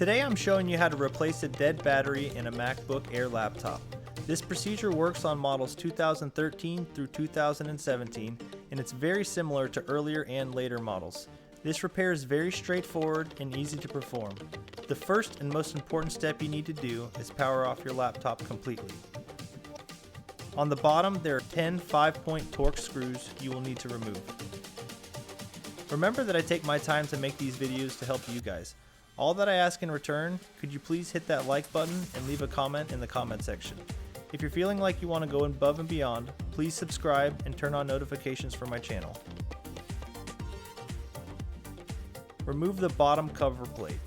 Today I'm showing you how to replace a dead battery in a MacBook Air laptop. This procedure works on models 2013 through 2017 and it's very similar to earlier and later models. This repair is very straightforward and easy to perform. The first and most important step you need to do is power off your laptop completely. On the bottom there are 10 5-point Torx screws you will need to remove. Remember that I take my time to make these videos to help you guys. All that I ask in return, could you please hit that like button and leave a comment in the comment section. If you're feeling like you want to go above and beyond, please subscribe and turn on notifications for my channel. Remove the bottom cover plate.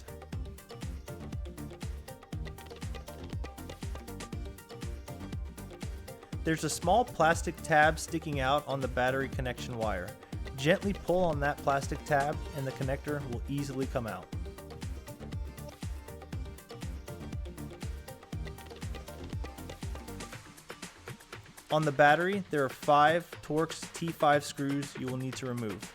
There's a small plastic tab sticking out on the battery connection wire. Gently pull on that plastic tab and the connector will easily come out. On the battery, there are 5 Torx T5 screws you will need to remove.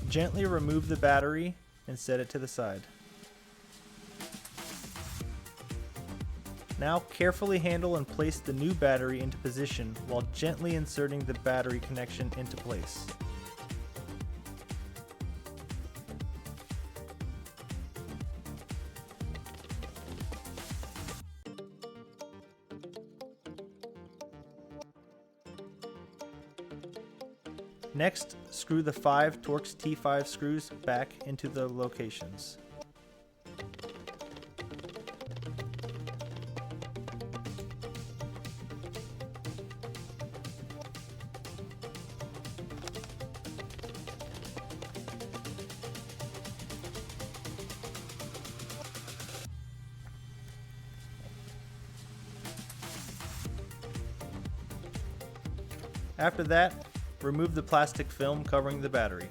Gently remove the battery and set it to the side. Now carefully handle and place the new battery into position while gently inserting the battery connection into place. Next, screw the 5 Torx T5 screws back into the locations. After that, remove the plastic film covering the battery.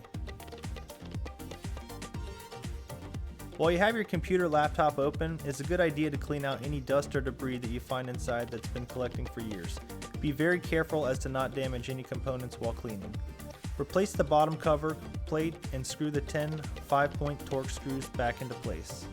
While you have your computer laptop open, it's a good idea to clean out any dust or debris that you find inside that's been collecting for years. Be very careful as to not damage any components while cleaning. Replace the bottom cover plate and screw the 10 5-point Torx screws back into place.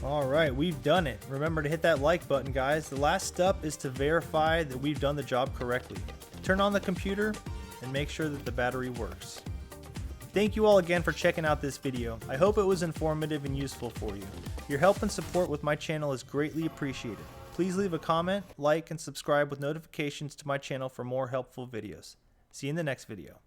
Alright, we've done it. Remember to hit that like button, guys. The last step is to verify that we've done the job correctly. Turn on the computer and make sure that the battery works. Thank you all again for checking out this video. I hope it was informative and useful for you. Your help and support with my channel is greatly appreciated. Please leave a comment, like, and subscribe with notifications to my channel for more helpful videos. See you in the next video.